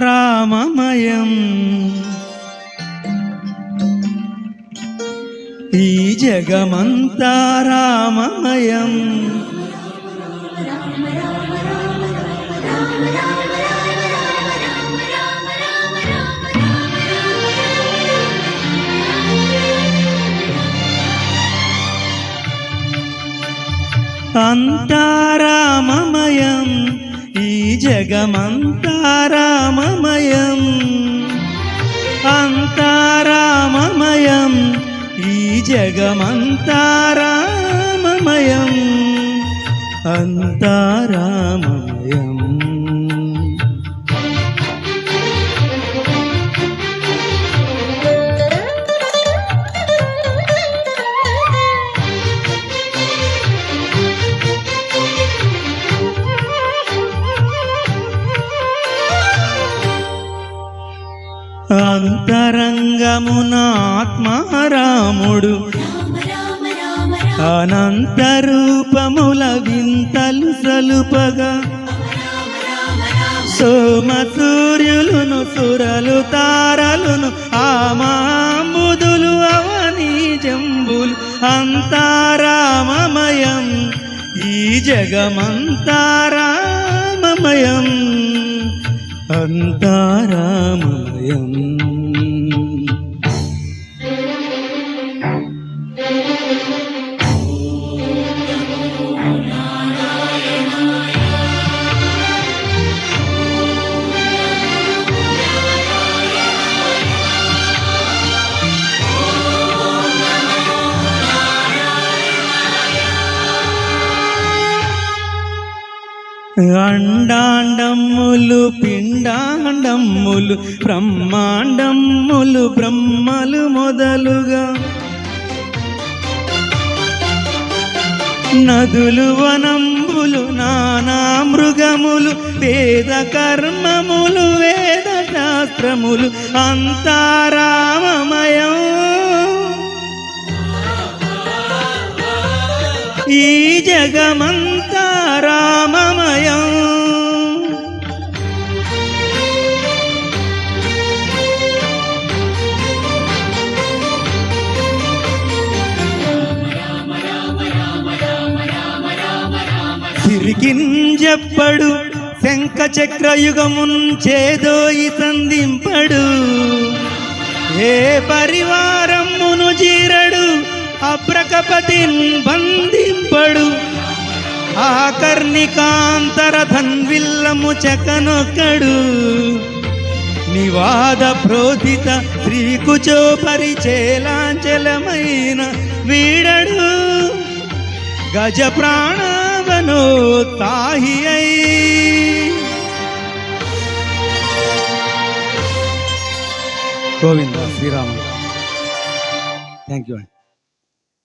అంతారామమయం ఈ జగమంతారామమయం అంతారామమయం ఈ జగమంతారామమయం అంతారామమయం ఈ జగమంతారామమయం అంతారామమయం అంతరంగమున ఆత్మారాముడు అనంత రూపముల వింతలు సలుపగా సోమ సూర్యులును సురలు తారలును ఆమాంబుదులు అవని జంబులు అంతారామమయం ఈ జగమంతారామమయం అంతారామమయం అండాండమ్ములు పిండాండమ్ములు బ్రహ్మాండమ్ములు బ్రహ్మలు మొదలుగా నదులు వనంబులు నానా మృగములు వేద కర్మములు వేద శాస్త్రములు అంతారామమయం ఈ జగమంతారామమయం సిరికింజెప్పడు శంఖ చక్రయుగమున్ చేదోయి సంధింపడు ఏ పరివారమును జీరడు అబ్రకపతిన్ బంధింపడు ఆకర్ణికాంతరధన్విల్లము చకనొక్కడు నివాద ప్రోధిత శ్రీకుచో పరిచేలాంచలమైన వీడడు గజ ప్రాణవనో తాహి గోవింద శ్రీరామ. థ్యాంక్ యూ అండి.